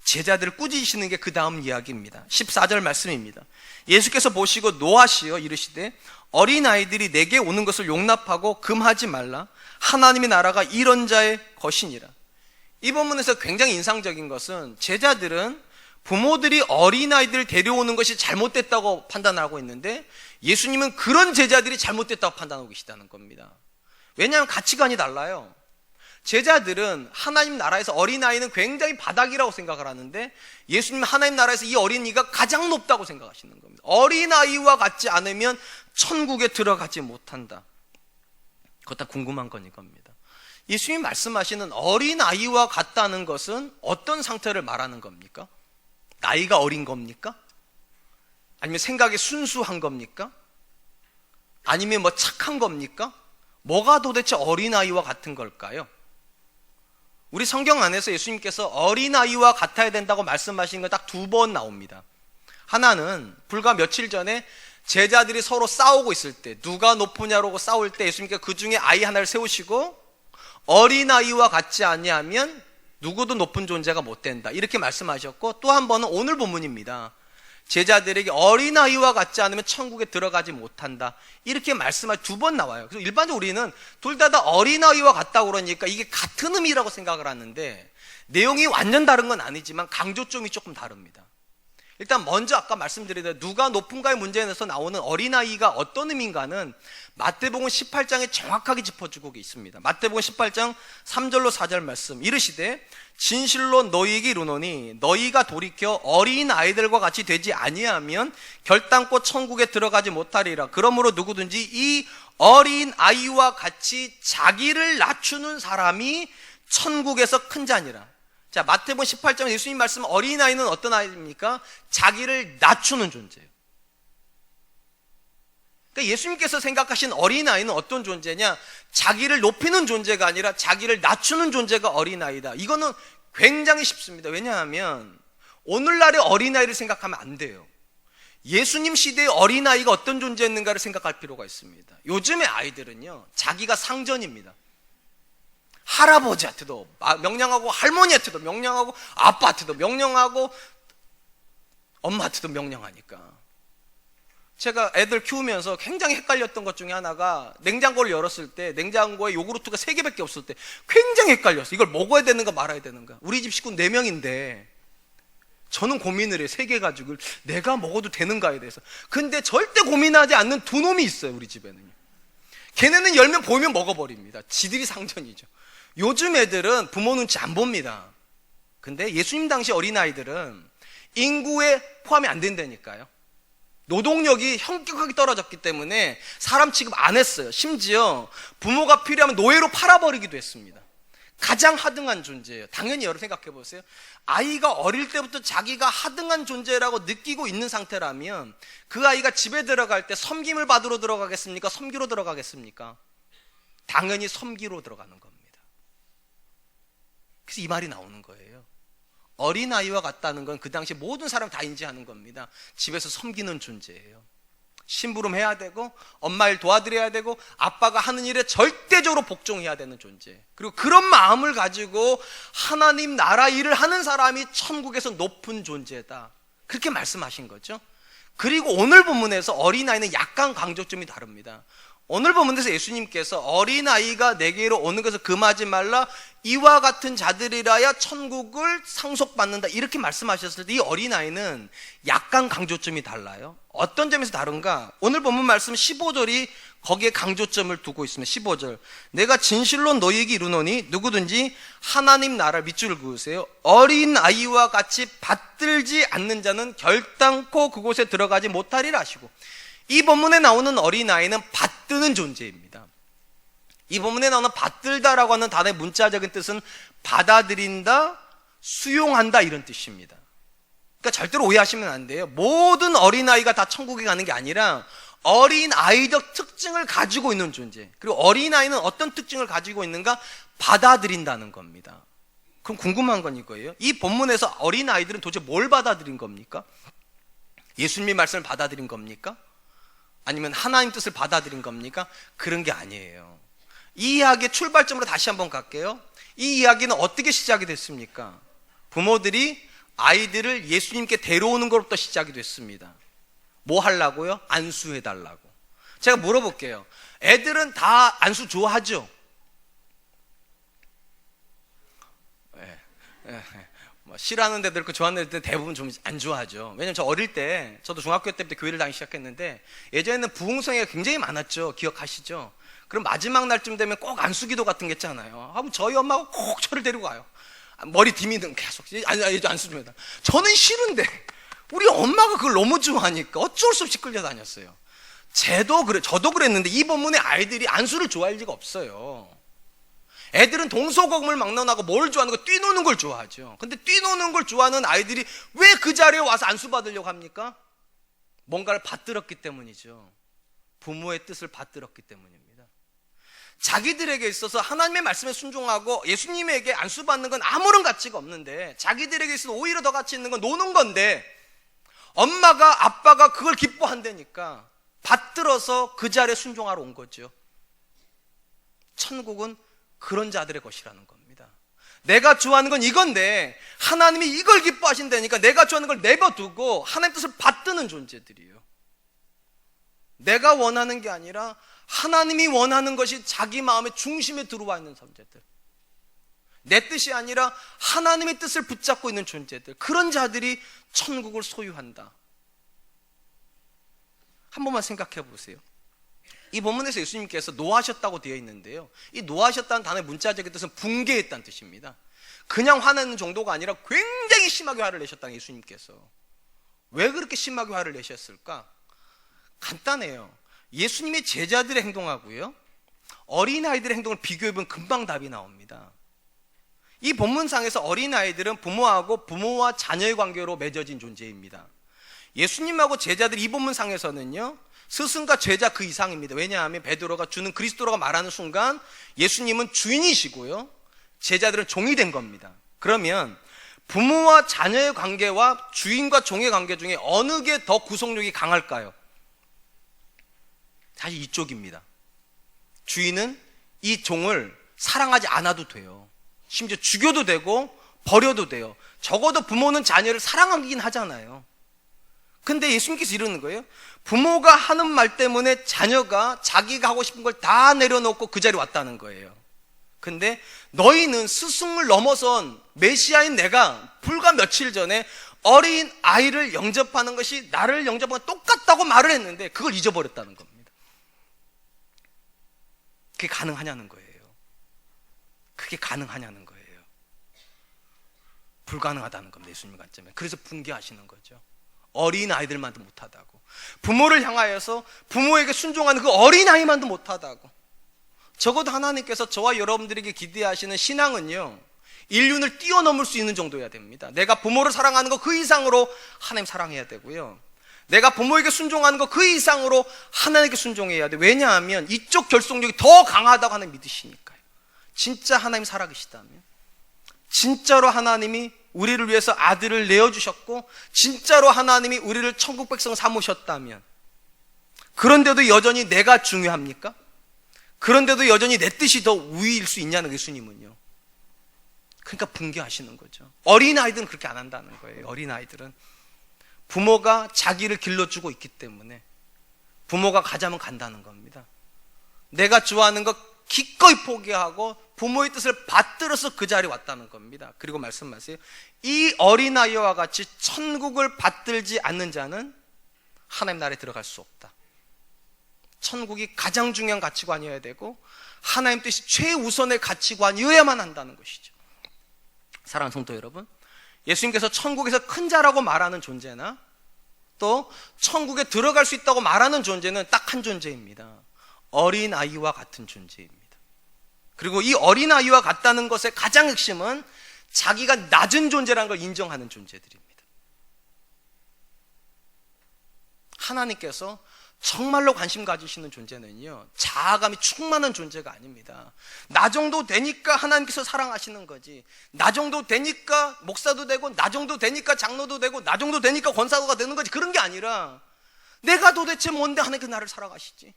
제자들을 꾸짖으시는 게 그 다음 이야기입니다. 14절 말씀입니다. 예수께서 보시고 노하시어 이르시되 어린아이들이 내게 오는 것을 용납하고 금하지 말라. 하나님의 나라가 이런 자의 것이니라. 이 본문에서 굉장히 인상적인 것은 제자들은 부모들이 어린아이들을 데려오는 것이 잘못됐다고 판단하고 있는데 예수님은 그런 제자들이 잘못됐다고 판단하고 계시다는 겁니다. 왜냐하면 가치관이 달라요. 제자들은 하나님 나라에서 어린아이는 굉장히 바닥이라고 생각을 하는데 예수님은 하나님 나라에서 이 어린이가 가장 높다고 생각하시는 겁니다. 어린아이와 같지 않으면 천국에 들어가지 못한다. 그것 다 궁금한 건 이겁니다. 예수님이 말씀하시는 어린아이와 같다는 것은 어떤 상태를 말하는 겁니까? 나이가 어린 겁니까? 아니면 생각이 순수한 겁니까? 아니면 뭐 착한 겁니까? 뭐가 도대체 어린아이와 같은 걸까요? 우리 성경 안에서 예수님께서 어린아이와 같아야 된다고 말씀하신 건 딱 2번 나옵니다. 하나는 불과 며칠 전에 제자들이 서로 싸우고 있을 때, 누가 높으냐고 싸울 때 예수님께서 그 중에 아이 하나를 세우시고 어린아이와 같지 아니하면 누구도 높은 존재가 못 된다 이렇게 말씀하셨고, 또 한 번은 오늘 본문입니다. 제자들에게 어린아이와 같지 않으면 천국에 들어가지 못한다 이렇게 말씀하시 2번 나와요. 그래서 일반적으로 우리는 둘 다 어린아이와 같다고 그러니까 이게 같은 의미라고 생각을 하는데 내용이 완전 다른 건 아니지만 강조점이 조금 다릅니다. 일단 먼저 아까 말씀드린 누가 높은가의 문제에서 나오는 어린아이가 어떤 의미인가는 마태복음 18장에 정확하게 짚어주고 있습니다. 마태복음 18장 3절로 4절 말씀 이르시되 진실로 너희에게 이르노니 너희가 돌이켜 어린 아이들과 같이 되지 아니하면 결단코 천국에 들어가지 못하리라. 그러므로 누구든지 이 어린 아이와 같이 자기를 낮추는 사람이 천국에서 큰 자니라. 자, 마태복음 18장 예수님 말씀 어린아이는 어떤 아이입니까? 자기를 낮추는 존재예요. 그러니까 예수님께서 생각하신 어린아이는 어떤 존재냐? 자기를 높이는 존재가 아니라 자기를 낮추는 존재가 어린아이다. 이거는 굉장히 쉽습니다. 왜냐하면 오늘날의 어린아이를 생각하면 안 돼요. 예수님 시대의 어린아이가 어떤 존재였는가를 생각할 필요가 있습니다. 요즘의 아이들은요, 자기가 상전입니다. 할아버지한테도 명령하고, 할머니한테도 명령하고, 아빠한테도 명령하고, 엄마한테도 명령하니까. 제가 애들 키우면서 굉장히 헷갈렸던 것 중에 하나가, 냉장고를 열었을 때 냉장고에 요구르트가 3개밖에 없을 때 굉장히 헷갈렸어요. 이걸 먹어야 되는가 말아야 되는가. 우리 집 식구 4명인데 저는 고민을 해요. 3개 가지고 내가 먹어도 되는가에 대해서. 근데 절대 고민하지 않는 두 놈이 있어요, 우리 집에는요. 걔네는 열면 보이면 먹어버립니다. 지들이 상전이죠. 요즘 애들은 부모 눈치 안 봅니다. 근데 예수님 당시 어린아이들은 인구에 포함이 안 된다니까요. 노동력이 현격하게 떨어졌기 때문에 사람 취급 안 했어요. 심지어 부모가 필요하면 노예로 팔아버리기도 했습니다. 가장 하등한 존재예요. 당연히 여러분 생각해 보세요. 아이가 어릴 때부터 자기가 하등한 존재라고 느끼고 있는 상태라면 그 아이가 집에 들어갈 때 섬김을 받으러 들어가겠습니까? 섬기로 들어가겠습니까? 당연히 섬기로 들어가는 겁니다. 그래서 이 말이 나오는 거예요. 어린아이와 같다는 건 그 당시 모든 사람이 다 인지하는 겁니다. 집에서 섬기는 존재예요. 심부름해야 되고, 엄마 일 도와드려야 되고, 아빠가 하는 일에 절대적으로 복종해야 되는 존재. 그리고 그런 마음을 가지고 하나님 나라 일을 하는 사람이 천국에서 높은 존재다. 그렇게 말씀하신 거죠. 그리고 오늘 본문에서 어린아이는 약간 강조점이 다릅니다. 오늘 본문에서 예수님께서 어린아이가 내게로 오는 것을 금하지 말라, 이와 같은 자들이라야 천국을 상속받는다, 이렇게 말씀하셨을 때 이 어린아이는 약간 강조점이 달라요. 어떤 점에서 다른가? 오늘 본문 말씀 15절이 거기에 강조점을 두고 있습니다. 15절, 내가 진실로 너희에게 이르노니 누구든지 하나님 나라를 밑줄을 그으세요. 어린아이와 같이 받들지 않는 자는 결단코 그곳에 들어가지 못하리라 하시고, 이 본문에 나오는 어린아이는 받드는 존재입니다. 이 본문에 나오는 받들다라고 하는 단어의 문자적인 뜻은 받아들인다, 수용한다, 이런 뜻입니다. 그러니까 절대로 오해하시면 안 돼요. 모든 어린아이가 다 천국에 가는 게 아니라 어린아이적 특징을 가지고 있는 존재. 그리고 어린아이는 어떤 특징을 가지고 있는가? 받아들인다는 겁니다. 그럼 궁금한 건 이거예요. 이 본문에서 어린아이들은 도대체 뭘 받아들인 겁니까? 예수님의 말씀을 받아들인 겁니까? 아니면 하나님 뜻을 받아들인 겁니까? 그런 게 아니에요. 이 이야기의 출발점으로 다시 한번 갈게요. 이 이야기는 어떻게 시작이 됐습니까? 부모들이 아이들을 예수님께 데려오는 것부터 시작이 됐습니다. 뭐 하려고요? 안수해달라고. 제가 물어볼게요. 애들은 다 안수 좋아하죠? 싫어하는 데도 있고 좋아하는 데도 대부분 좀 안 좋아하죠. 왜냐면 저 어릴 때, 저도 중학교 때부터 교회를 다니기 시작했는데 예전에는 부흥성회가 굉장히 많았죠. 기억하시죠? 그럼 마지막 날쯤 되면 꼭 안수기도 같은 게 있잖아요. 그럼 저희 엄마가 꼭 저를 데리고 가요. 머리 디미는 계속 안수 좀 해달라. 저는 싫은데 우리 엄마가 그걸 너무 좋아하니까 어쩔 수 없이 끌려다녔어요. 저도 그랬는데 이 본문의 아이들이 안수를 좋아할 리가 없어요. 애들은 동서고금을 막론하고 뭘 좋아하는 거? 뛰노는 걸 좋아하죠. 근데 뛰노는 걸 좋아하는 아이들이 왜 그 자리에 와서 안수 받으려고 합니까? 뭔가를 받들었기 때문이죠. 부모의 뜻을 받들었기 때문입니다. 자기들에게 있어서 하나님의 말씀에 순종하고 예수님에게 안수 받는 건 아무런 가치가 없는데, 자기들에게 있어서 오히려 더 가치 있는 건 노는 건데, 엄마가 아빠가 그걸 기뻐한다니까 받들어서 그 자리에 순종하러 온 거죠. 천국은 그런 자들의 것이라는 겁니다. 내가 좋아하는 건 이건데 하나님이 이걸 기뻐하신다니까 내가 좋아하는 걸 내버두고 하나님 뜻을 받드는 존재들이에요. 내가 원하는 게 아니라 하나님이 원하는 것이 자기 마음의 중심에 들어와 있는 존재들, 내 뜻이 아니라 하나님의 뜻을 붙잡고 있는 존재들, 그런 자들이 천국을 소유한다. 한 번만 생각해 보세요. 이 본문에서 예수님께서 노하셨다고 되어 있는데요, 이 노하셨다는 단어의 문자적인 뜻은 붕괴했다는 뜻입니다. 그냥 화내는 정도가 아니라 굉장히 심하게 화를 내셨다는 예수님께서. 왜 그렇게 심하게 화를 내셨을까? 간단해요. 예수님의 제자들의 행동하고요 어린아이들의 행동을 비교해보면 금방 답이 나옵니다. 이 본문상에서 어린아이들은 부모하고 부모와 자녀의 관계로 맺어진 존재입니다. 예수님하고 제자들 이 본문상에서는요, 스승과 제자 그 이상입니다. 왜냐하면 베드로가 주는 그리스도라고 말하는 순간 예수님은 주인이시고요, 제자들은 종이 된 겁니다. 그러면 부모와 자녀의 관계와 주인과 종의 관계 중에 어느 게 더 구속력이 강할까요? 사실 이쪽입니다. 주인은 이 종을 사랑하지 않아도 돼요. 심지어 죽여도 되고 버려도 돼요. 적어도 부모는 자녀를 사랑하긴 하잖아요. 근데 예수님께서 이러는 거예요. 부모가 하는 말 때문에 자녀가 자기가 하고 싶은 걸 다 내려놓고 그 자리에 왔다는 거예요. 근데 너희는 스승을 넘어선 메시아인 내가 불과 며칠 전에 어린 아이를 영접하는 것이 나를 영접하는 똑같다고 말을 했는데 그걸 잊어버렸다는 겁니다. 그게 가능하냐는 거예요. 그게 가능하냐는 거예요. 불가능하다는 겁니다. 예수님 관점에. 그래서 분개하시는 거죠. 어린 아이들만도 못하다고. 부모를 향하여서 부모에게 순종하는 그 어린 아이만도 못하다고. 적어도 하나님께서 저와 여러분들에게 기대하시는 신앙은요, 인륜을 뛰어넘을 수 있는 정도여야 됩니다. 내가 부모를 사랑하는 것 그 이상으로 하나님 사랑해야 되고요, 내가 부모에게 순종하는 것 그 이상으로 하나님께 순종해야 돼. 왜냐하면 이쪽 결속력이 더 강하다고 하나님 믿으시니까요. 진짜 하나님 살아계시다면, 진짜로 하나님이 우리를 위해서 아들을 내어주셨고, 진짜로 하나님이 우리를 천국 백성 삼으셨다면, 그런데도 여전히 내가 중요합니까? 그런데도 여전히 내 뜻이 더 우위일 수 있냐는 예수님은요. 그러니까 분개하시는 거죠. 어린아이들은 그렇게 안 한다는 거예요. 어린아이들은 부모가 자기를 길러주고 있기 때문에 부모가 가자면 간다는 겁니다. 내가 좋아하는 것 기꺼이 포기하고 부모의 뜻을 받들어서 그 자리에 왔다는 겁니다. 그리고 말씀하세요. 이 어린아이와 같이 천국을 받들지 않는 자는 하나님 나라에 들어갈 수 없다. 천국이 가장 중요한 가치관이어야 되고 하나님 뜻이 최우선의 가치관이어야만 한다는 것이죠. 사랑하는 성도 여러분, 예수님께서 천국에서 큰 자라고 말하는 존재나 또 천국에 들어갈 수 있다고 말하는 존재는 딱 한 존재입니다. 어린아이와 같은 존재입니다. 그리고 이 어린아이와 같다는 것의 가장 핵심은 자기가 낮은 존재라는 걸 인정하는 존재들입니다. 하나님께서 정말로 관심 가지시는 존재는요, 자아감이 충만한 존재가 아닙니다. 나 정도 되니까 하나님께서 사랑하시는 거지, 나 정도 되니까 목사도 되고, 나 정도 되니까 장로도 되고, 나 정도 되니까 권사도가 되는 거지, 그런 게 아니라 내가 도대체 뭔데 하나님께서 나를 사랑하시지?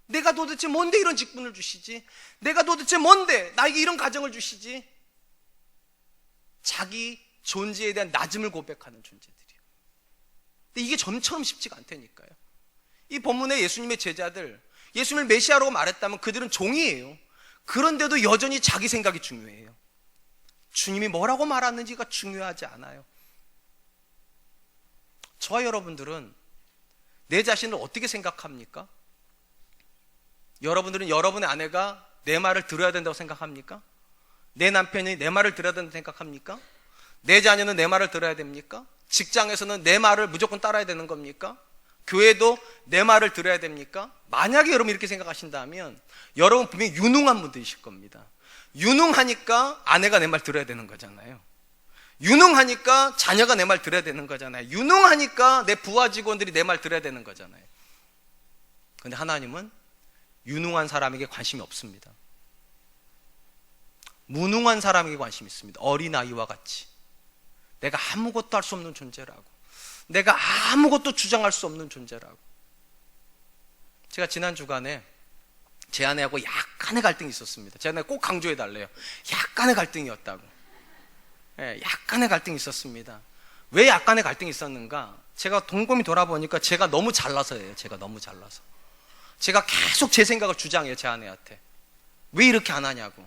내가 도대체 뭔데 이런 직분을 주시지? 내가 도대체 뭔데 나에게 이런 가정을 주시지? 자기 존재에 대한 낮음을 고백하는 존재들이에요. 근데 이게 점처럼 쉽지가 않다니까요. 이 본문의 예수님의 제자들, 예수님을 메시아라고 말했다면 그들은 종이에요. 그런데도 여전히 자기 생각이 중요해요. 주님이 뭐라고 말하는지가 중요하지 않아요. 저와 여러분들은 내 자신을 어떻게 생각합니까? 여러분들은 여러분의 아내가 내 말을 들어야 된다고 생각합니까? 내 남편이 내 말을 들어야 된다고 생각합니까? 내 자녀는 내 말을 들어야 됩니까? 직장에서는 내 말을 무조건 따라야 되는 겁니까? 교회도 내 말을 들어야 됩니까? 만약에 여러분 이렇게 생각하신다면 여러분 분명히 유능한 분들이실 겁니다. 유능하니까 아내가 내 말 들어야 되는 거잖아요. 유능하니까 자녀가 내 말 들어야 되는 거잖아요. 유능하니까 내 부하 직원들이 내 말 들어야 되는 거잖아요. 그런데 하나님은 유능한 사람에게 관심이 없습니다. 무능한 사람에게 관심이 있습니다. 어린아이와 같이 내가 아무것도 할 수 없는 존재라고, 내가 아무것도 주장할 수 없는 존재라고. 제가 지난 주간에 제 아내하고 약간의 갈등이 있었습니다. 제 아내가 꼭 강조해 달래요. 약간의 갈등이었다고. 네, 약간의 갈등이 있었습니다. 왜 약간의 갈등이 있었는가? 제가 곰곰이 돌아보니까 제가 너무 잘나서예요. 제가 너무 잘나서. 제가 계속 제 생각을 주장해요. 제 아내한테. 왜 이렇게 안 하냐고,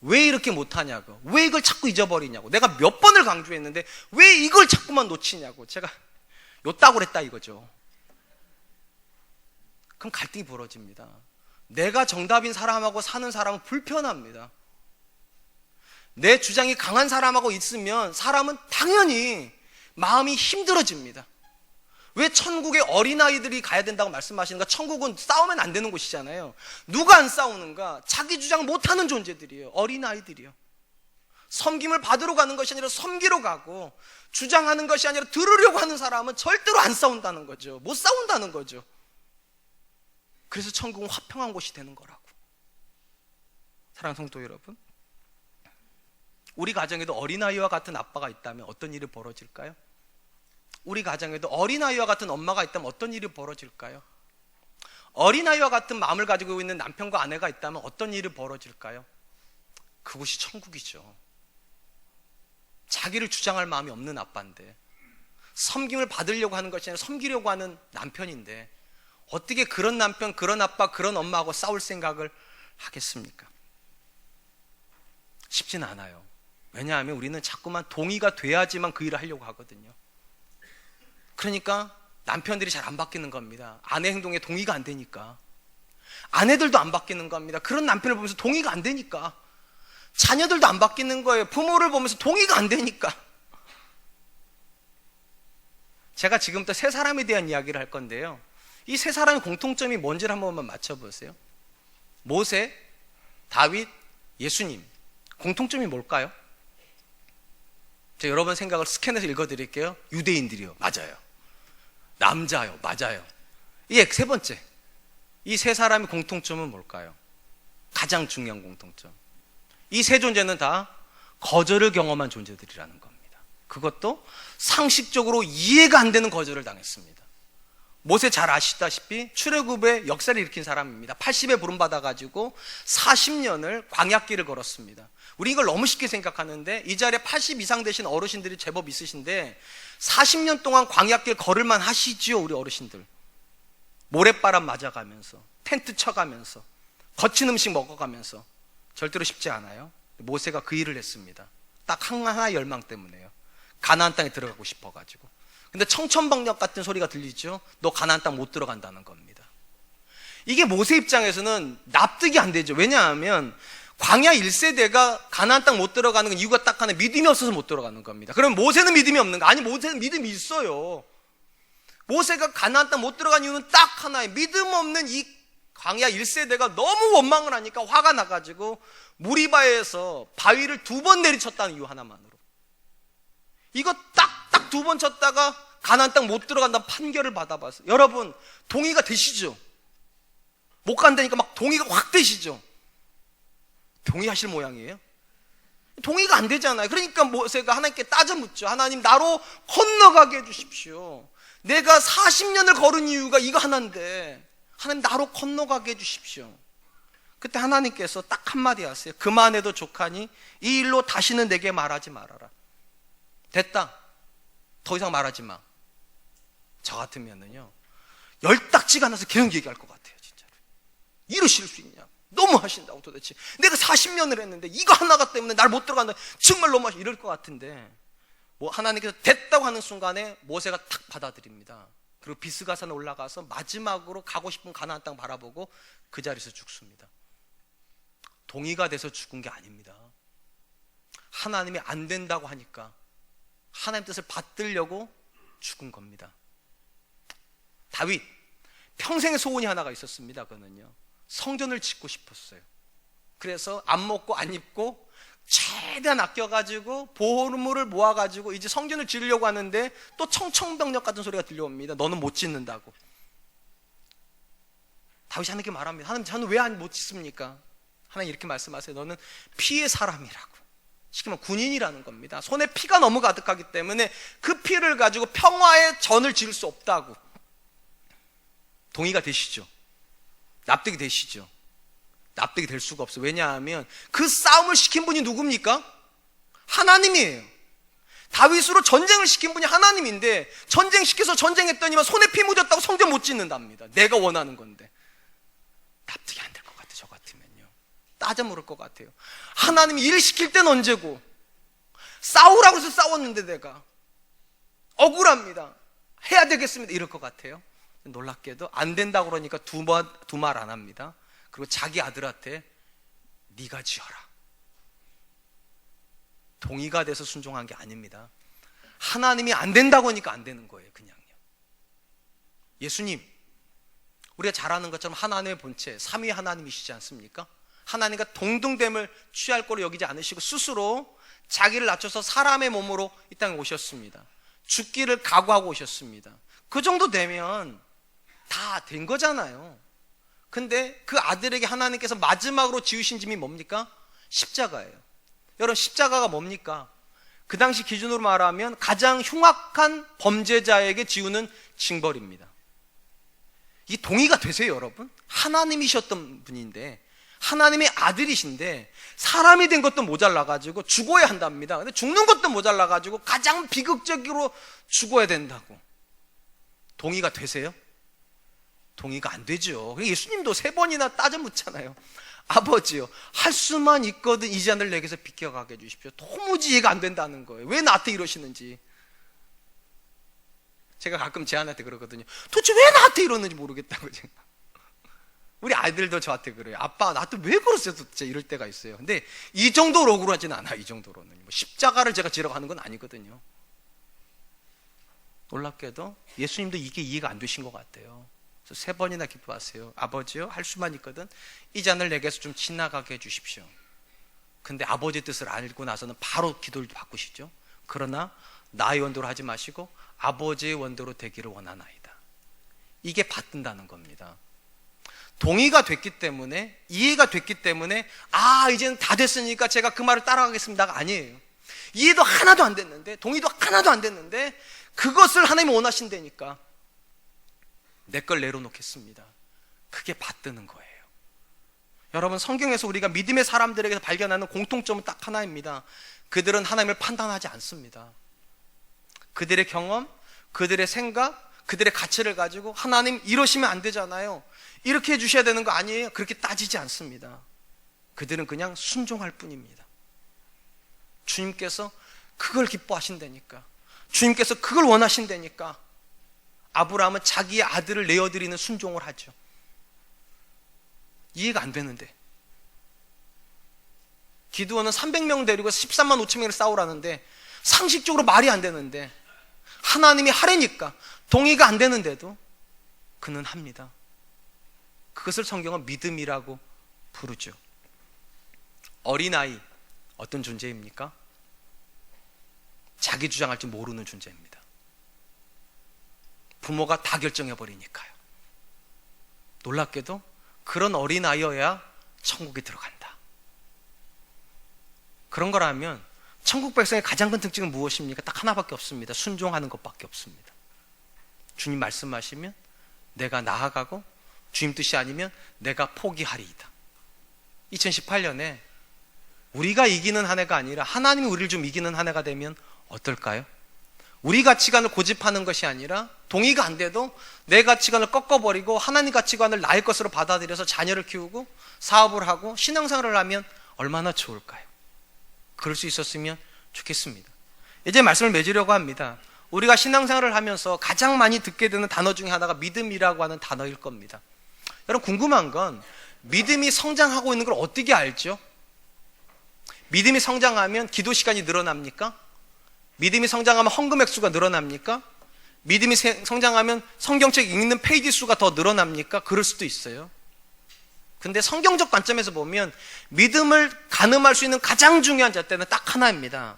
왜 이렇게 못하냐고, 왜 이걸 자꾸 잊어버리냐고, 내가 몇 번을 강조했는데 왜 이걸 자꾸만 놓치냐고, 제가 요따구 그랬다 이거죠. 그럼 갈등이 벌어집니다. 내가 정답인 사람하고 사는 사람은 불편합니다. 내 주장이 강한 사람하고 있으면 사람은 당연히 마음이 힘들어집니다. 왜 천국에 어린아이들이 가야 된다고 말씀하시는가? 천국은 싸우면 안 되는 곳이잖아요. 누가 안 싸우는가? 자기 주장 못하는 존재들이에요. 어린아이들이요. 섬김을 받으러 가는 것이 아니라 섬기러 가고, 주장하는 것이 아니라 들으려고 하는 사람은 절대로 안 싸운다는 거죠. 못 싸운다는 거죠. 그래서 천국은 화평한 곳이 되는 거라고. 사랑하는 성도 여러분, 우리 가정에도 어린아이와 같은 아빠가 있다면 어떤 일이 벌어질까요? 우리 가정에도 어린아이와 같은 엄마가 있다면 어떤 일이 벌어질까요? 어린아이와 같은 마음을 가지고 있는 남편과 아내가 있다면 어떤 일이 벌어질까요? 그곳이 천국이죠. 자기를 주장할 마음이 없는 아빠인데, 섬김을 받으려고 하는 것이 아니라 섬기려고 하는 남편인데, 어떻게 그런 남편, 그런 아빠, 그런 엄마하고 싸울 생각을 하겠습니까? 쉽지는 않아요. 왜냐하면 우리는 자꾸만 동의가 돼야지만 그 일을 하려고 하거든요. 그러니까 남편들이 잘 안 바뀌는 겁니다. 아내 행동에 동의가 안 되니까. 아내들도 안 바뀌는 겁니다. 그런 남편을 보면서 동의가 안 되니까. 자녀들도 안 바뀌는 거예요. 부모를 보면서 동의가 안 되니까. 제가 지금부터 세 사람에 대한 이야기를 할 건데요, 이 세 사람의 공통점이 뭔지를 한 번만 맞춰보세요. 모세, 다윗, 예수님. 공통점이 뭘까요? 제가 여러 번 생각을 스캔해서 읽어드릴게요. 유대인들이요. 맞아요. 남자요. 맞아요. 예, 세 번째. 이 세 사람의 공통점은 뭘까요? 가장 중요한 공통점. 이 세 존재는 다 거절을 경험한 존재들이라는 겁니다. 그것도 상식적으로 이해가 안 되는 거절을 당했습니다. 모세 잘 아시다시피 출애굽의 역사를 일으킨 사람입니다. 80에 부름받아가지고 40년을 광야길을 걸었습니다. 우리 이걸 너무 쉽게 생각하는데, 이 자리에 80 이상 되신 어르신들이 제법 있으신데 40년 동안 광야길 걸을만 하시지요. 우리 어르신들 모래바람 맞아가면서, 텐트 쳐가면서, 거친 음식 먹어가면서. 절대로 쉽지 않아요. 모세가 그 일을 했습니다. 딱 하나의 열망 때문에요. 가나안 땅에 들어가고 싶어가지고. 근데 청천벽력 같은 소리가 들리죠. 너 가나안 땅 못 들어간다는 겁니다. 이게 모세 입장에서는 납득이 안 되죠. 왜냐하면 광야 1세대가 가나안 땅 못 들어가는 건 이유가 딱 하나, 믿음이 없어서 못 들어가는 겁니다. 그럼 모세는 믿음이 없는가? 아니, 모세는 믿음이 있어요. 모세가 가나안 땅 못 들어간 이유는 딱 하나예요. 믿음 없는 이 광야 1세대가 너무 원망을 하니까 화가 나가지고 무리바에서 바위를 2번 내리쳤다는 이유 하나만으로. 이거 딱딱 2번 쳤다가 가나안 땅 못 들어간다는 판결을 받아봤어요. 여러분, 동의가 되시죠? 못 간다니까 막 동의가 확 되시죠? 동의하실 모양이에요? 동의가 안 되잖아요. 그러니까 모세가 하나님께 따져 묻죠. 하나님, 나로 건너가게 해주십시오. 내가 40년을 걸은 이유가 이거 하나인데 하나님, 나로 건너가게 해주십시오. 그때 하나님께서 딱 한마디 하세요. 그만해도 족하니 이 일로 다시는 내게 말하지 말아라. 됐다. 더 이상 말하지 마. 저 같으면은요, 열딱지가 나서 계속 얘기할 것 같아요. 진짜로. 이러실 수 있냐? 너무 하신다고. 도대체 내가 40년을 했는데 이거 하나가 때문에 날 못 들어간다. 정말 너무 하시. 이럴 것 같은데, 뭐 하나님께서 됐다고 하는 순간에 모세가 탁 받아들입니다. 그리고 비스가산에 올라가서 마지막으로 가고 싶은 가나안 땅 바라보고 그 자리에서 죽습니다. 동의가 돼서 죽은 게 아닙니다. 하나님이 안 된다고 하니까 하나님 뜻을 받들려고 죽은 겁니다. 다윗, 평생의 소원이 하나가 있었습니다. 그거는요, 성전을 짓고 싶었어요. 그래서 안 먹고 안 입고 최대한 아껴가지고 보물을 모아가지고 이제 성전을 지으려고 하는데 또 청천벽력 같은 소리가 들려옵니다. 너는 못 짓는다고. 다윗이 하나님께 말합니다. 하나님, 저는 왜 못 짓습니까? 하나님 이렇게 말씀하세요. 너는 피의 사람이라고. 쉽게 말하면 군인이라는 겁니다. 손에 피가 너무 가득하기 때문에 그 피를 가지고 평화의 전을 지을 수 없다고. 동의가 되시죠? 납득이 되시죠? 납득이 될 수가 없어요. 왜냐하면 그 싸움을 시킨 분이 누굽니까? 하나님이에요. 다윗으로 전쟁을 시킨 분이 하나님인데, 전쟁시켜서 전쟁했더니만 손에 피 묻었다고 성전 못 짓는답니다. 내가 원하는 건데. 납득이 안 될 것 같아요. 저 같으면요. 따져 물을 것 같아요. 하나님이 일 시킬 땐 언제고, 싸우라고 해서 싸웠는데 내가 억울합니다. 해야 되겠습니다. 이럴 것 같아요. 놀랍게도 안 된다고 그러니까 두 말 안 합니다. 그리고 자기 아들한테 네가 지어라. 동의가 돼서 순종한 게 아닙니다. 하나님이 안 된다고 하니까 안 되는 거예요. 그냥요. 예수님, 우리가 잘 아는 것처럼 하나님의 본체, 삼위 하나님이시지 않습니까? 하나님과 동등됨을 취할 거로 여기지 않으시고 스스로 자기를 낮춰서 사람의 몸으로 이 땅에 오셨습니다. 죽기를 각오하고 오셨습니다. 그 정도 되면 다 된 거잖아요. 근데 그 아들에게 하나님께서 마지막으로 지으신 짐이 뭡니까? 십자가예요. 여러분, 십자가가 뭡니까? 그 당시 기준으로 말하면 가장 흉악한 범죄자에게 지우는 징벌입니다. 이 동의가 되세요, 여러분? 하나님이셨던 분인데, 하나님의 아들이신데 사람이 된 것도 모자라가지고 죽어야 한답니다. 근데 죽는 것도 모자라가지고 가장 비극적으로 죽어야 된다고. 동의가 되세요? 동의가 안 되죠. 예수님도 3번이나 따져 묻잖아요. 아버지요, 할 수만 있거든 이 잔을 내게서 비켜가게 해주십시오. 도무지 이해가 안 된다는 거예요. 왜 나한테 이러시는지. 제가 가끔 제 아내한테 그러거든요. 도대체 왜 나한테 이러는지 모르겠다고. 제가. 우리 아이들도 저한테 그래요. 아빠, 나한테 왜 그러세요? 도대체 이럴 때가 있어요. 근데 이 정도로 억울하지는 않아요. 이 정도로는. 뭐 십자가를 제가 지러 가는 건 아니거든요. 놀랍게도 예수님도 이게 이해가 안 되신 것 같아요. 그래서 3번이나 기도하세요. 아버지요, 할 수만 있거든 이 잔을 내게서 좀 지나가게 해주십시오. 근데 아버지의 뜻을 알고 나서는 바로 기도를 바꾸시죠. 그러나 나의 원대로 하지 마시고 아버지의 원대로 되기를 원하나이다. 이게 받든다는 겁니다. 동의가 됐기 때문에, 이해가 됐기 때문에 이제는 다 됐으니까 제가 그 말을 따라가겠습니다가 아니에요. 이해도 하나도 안 됐는데, 동의도 하나도 안 됐는데 그것을 하나님이 원하신다니까 내 걸 내려놓겠습니다. 그게 받드는 거예요. 여러분, 성경에서 우리가 믿음의 사람들에게서 발견하는 공통점은 딱 하나입니다. 그들은 하나님을 판단하지 않습니다. 그들의 경험, 그들의 생각, 그들의 가치를 가지고 하나님 이러시면 안 되잖아요, 이렇게 해주셔야 되는 거 아니에요, 그렇게 따지지 않습니다. 그들은 그냥 순종할 뿐입니다. 주님께서 그걸 기뻐하신다니까, 주님께서 그걸 원하신다니까 아브라함은 자기의 아들을 내어드리는 순종을 하죠. 이해가 안 되는데. 기드온은 300명 데리고 13만 5천 명을 싸우라는데 상식적으로 말이 안 되는데 하나님이 하라니까 동의가 안 되는데도 그는 합니다. 그것을 성경은 믿음이라고 부르죠. 어린아이, 어떤 존재입니까? 자기 주장할 줄 모르는 존재입니다. 부모가 다 결정해버리니까요. 놀랍게도 그런 어린아이여야 천국에 들어간다. 그런 거라면 천국 백성의 가장 큰 특징은 무엇입니까? 딱 하나밖에 없습니다. 순종하는 것밖에 없습니다. 주님 말씀하시면 내가 나아가고 주님 뜻이 아니면 내가 포기하리이다. 2018년에 우리가 이기는 한 해가 아니라 하나님이 우리를 좀 이기는 한 해가 되면 어떨까요? 우리 가치관을 고집하는 것이 아니라 동의가 안 돼도 내 가치관을 꺾어버리고 하나님 가치관을 나의 것으로 받아들여서 자녀를 키우고 사업을 하고 신앙생활을 하면 얼마나 좋을까요? 그럴 수 있었으면 좋겠습니다. 이제 말씀을 맺으려고 합니다. 우리가 신앙생활을 하면서 가장 많이 듣게 되는 단어 중에 하나가 믿음이라고 하는 단어일 겁니다. 여러분, 궁금한 건 믿음이 성장하고 있는 걸 어떻게 알죠? 믿음이 성장하면 기도 시간이 늘어납니까? 믿음이 성장하면 헌금 액수가 늘어납니까? 믿음이 성장하면 성경책 읽는 페이지 수가 더 늘어납니까? 그럴 수도 있어요. 근데 성경적 관점에서 보면 믿음을 가늠할 수 있는 가장 중요한 잣대는 딱 하나입니다.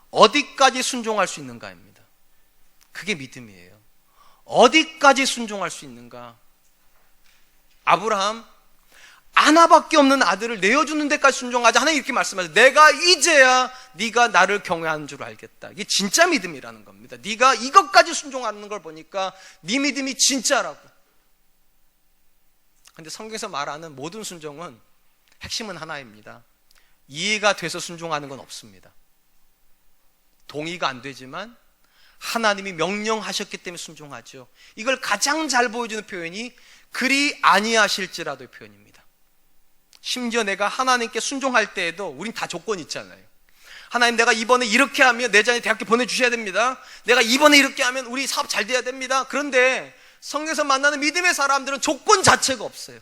어디까지 순종할 수 있는가입니다. 그게 믿음이에요. 어디까지 순종할 수 있는가? 아브라함, 하나밖에 없는 아들을 내어주는 데까지 순종하자. 하나님 이렇게 말씀하세요. 내가 이제야 네가 나를 경외하는 줄 알겠다. 이게 진짜 믿음이라는 겁니다. 네가 이것까지 순종하는 걸 보니까 네 믿음이 진짜라고. 근데 성경에서 말하는 모든 순종은 핵심은 하나입니다. 이해가 돼서 순종하는 건 없습니다. 동의가 안 되지만 하나님이 명령하셨기 때문에 순종하죠. 이걸 가장 잘 보여주는 표현이 그리 아니하실지라도의 표현입니다. 심지어 내가 하나님께 순종할 때에도 우린 다 조건이 있잖아요. 하나님, 내가 이번에 이렇게 하면 내 자녀 대학교 보내주셔야 됩니다. 내가 이번에 이렇게 하면 우리 사업 잘 돼야 됩니다. 그런데 성경에서 만나는 믿음의 사람들은 조건 자체가 없어요.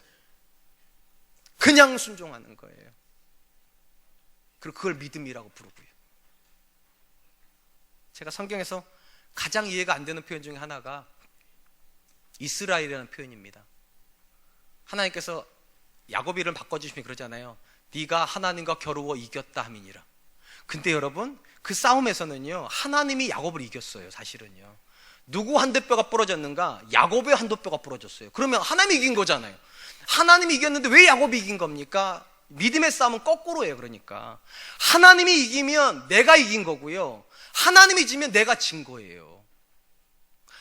그냥 순종하는 거예요. 그리고 그걸 믿음이라고 부르고요. 제가 성경에서 가장 이해가 안 되는 표현 중에 하나가 이스라엘이라는 표현입니다. 하나님께서 야곱 이름 바꿔주시면 그러잖아요. 네가 하나님과 겨루어 이겼다 함이니라. 근데 여러분, 그 싸움에서는요, 하나님이 야곱을 이겼어요. 사실은요. 누구 한도뼈가 부러졌는가? 야곱의 한도뼈가 부러졌어요. 그러면 하나님이 이긴 거잖아요. 하나님이 이겼는데 왜 야곱이 이긴 겁니까? 믿음의 싸움은 거꾸로예요. 그러니까 하나님이 이기면 내가 이긴 거고요, 하나님이 지면 내가 진 거예요.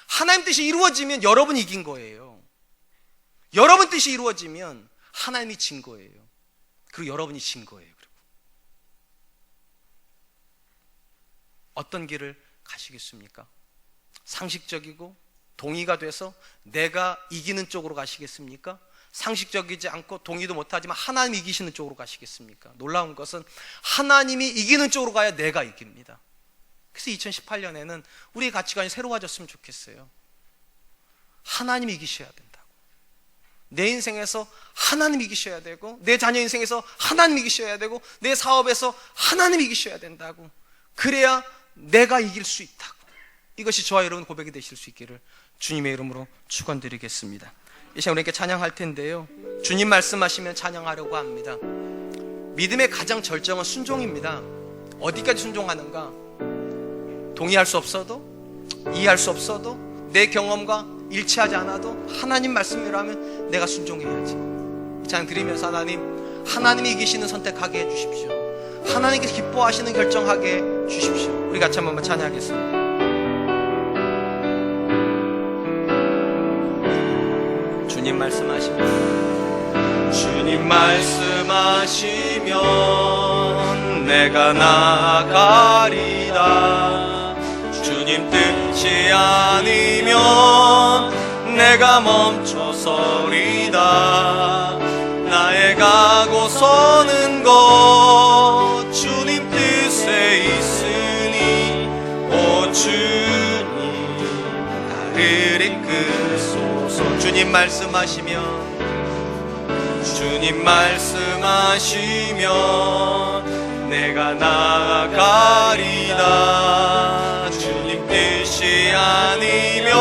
하나님 뜻이 이루어지면 여러분이 이긴 거예요. 여러분 뜻이 이루어지면 하나님이 진 거예요. 그리고 여러분이 진 거예요. 그리고 어떤 길을 가시겠습니까? 상식적이고 동의가 돼서 내가 이기는 쪽으로 가시겠습니까? 상식적이지 않고 동의도 못하지만 하나님이 이기시는 쪽으로 가시겠습니까? 놀라운 것은 하나님이 이기는 쪽으로 가야 내가 이깁니다. 그래서 2018년에는 우리의 가치관이 새로워졌으면 좋겠어요. 하나님이 이기셔야 된다고. 내 인생에서 하나님이 이기셔야 되고, 내 자녀 인생에서 하나님이 이기셔야 되고, 내 사업에서 하나님이 이기셔야 된다고. 그래야 내가 이길 수 있다고. 이것이 저와 여러분 고백이 되실 수 있기를 주님의 이름으로 축원드리겠습니다. 이 시간 우리에게 찬양할 텐데요, 주님 말씀하시면 찬양하려고 합니다. 믿음의 가장 절정은 순종입니다. 어디까지 순종하는가? 동의할 수 없어도, 이해할 수 없어도, 내 경험과 일치하지 않아도 하나님 말씀이라면 내가 순종해야지. 이 찬양 드리면서 하나님이 이기시는 선택하게 해주십시오. 하나님께서 기뻐하시는 결정하게 해주십시오. 우리 같이 한 번만 찬양하겠습니다. 주님 말씀하시면, 주님 말씀하시면 내가 나아가리라. 주님 뜻이 아니면 내가 멈춰서리다. 나의 가고 서는 것 주님 뜻에 있으니 오 주님 나를 이끄소서. 주님 말씀하시면, 주님 말씀하시면 내가 나아가리다. 주님 뜻이 아니면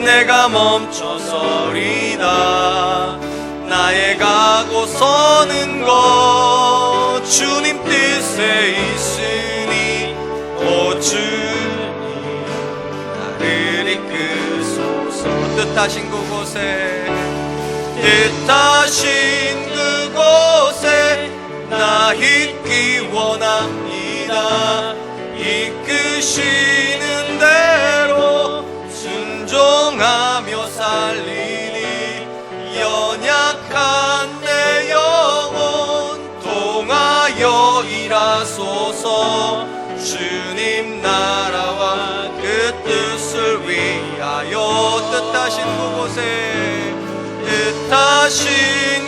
내가 멈춰서리다. 나의 가고 서는 것 주님 뜻에 있으니 오 주님 나를 이끄소서. 뜻하신 그곳에, 뜻하신 그곳에 나 있기 원합니다. 이끄시는 대로 순종하며 살리니 연약한 내 영혼 동하여 일하소서. 주님 나라와 그 뜻을 위하여 뜻하신 그곳에, 뜻하신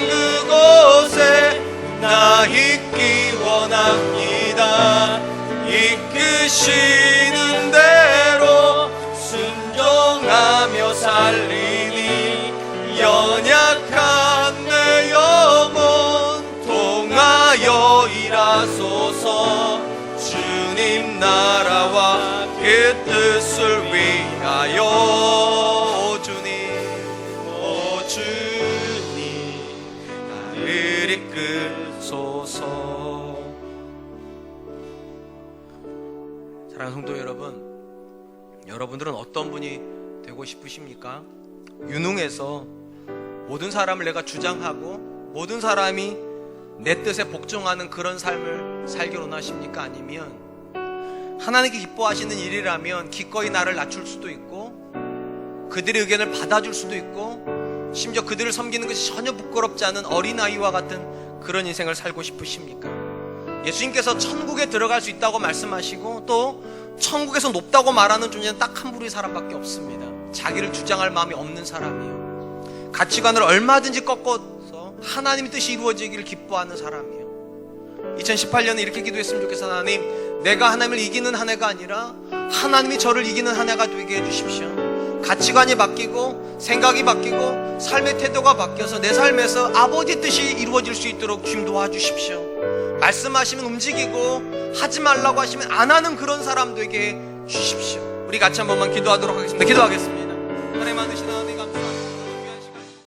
그곳에 나 있기 원합니다. 이끄시는 대로 순종하며 살리니 연약한 내 영혼 통하여 일하소서. 주님 나라와 그 뜻을 위하여 오 주님 나를 이끌소서. 사랑하는 성도 여러분, 여러분들은 어떤 분이 되고 싶으십니까? 유능해서 모든 사람을 내가 주장하고 모든 사람이 내 뜻에 복종하는 그런 삶을 살기를 원하십니까? 아니면 하나님께 기뻐하시는 일이라면 기꺼이 나를 낮출 수도 있고 그들의 의견을 받아줄 수도 있고 심지어 그들을 섬기는 것이 전혀 부끄럽지 않은 어린아이와 같은 그런 인생을 살고 싶으십니까? 예수님께서 천국에 들어갈 수 있다고 말씀하시고 또 천국에서 높다고 말하는 존재는 딱 한 부류의 사람밖에 없습니다. 자기를 주장할 마음이 없는 사람이요, 가치관을 얼마든지 꺾어서 하나님의 뜻이 이루어지기를 기뻐하는 사람이요. 2018년에 이렇게 기도했으면 좋겠어요. 하나님, 내가 하나님을 이기는 한 해가 아니라 하나님이 저를 이기는 한 해가 되게 해주십시오. 가치관이 바뀌고 생각이 바뀌고 삶의 태도가 바뀌어서 내 삶에서 아버지의 뜻이 이루어질 수 있도록 주님 도와주십시오. 말씀하시면 움직이고 하지 말라고 하시면 안 하는 그런 사람 되게 해주십시오. 우리 같이 한 번만 기도하도록 하겠습니다. 기도하겠습니다. 하나님 만드신 하나님 감사합니다.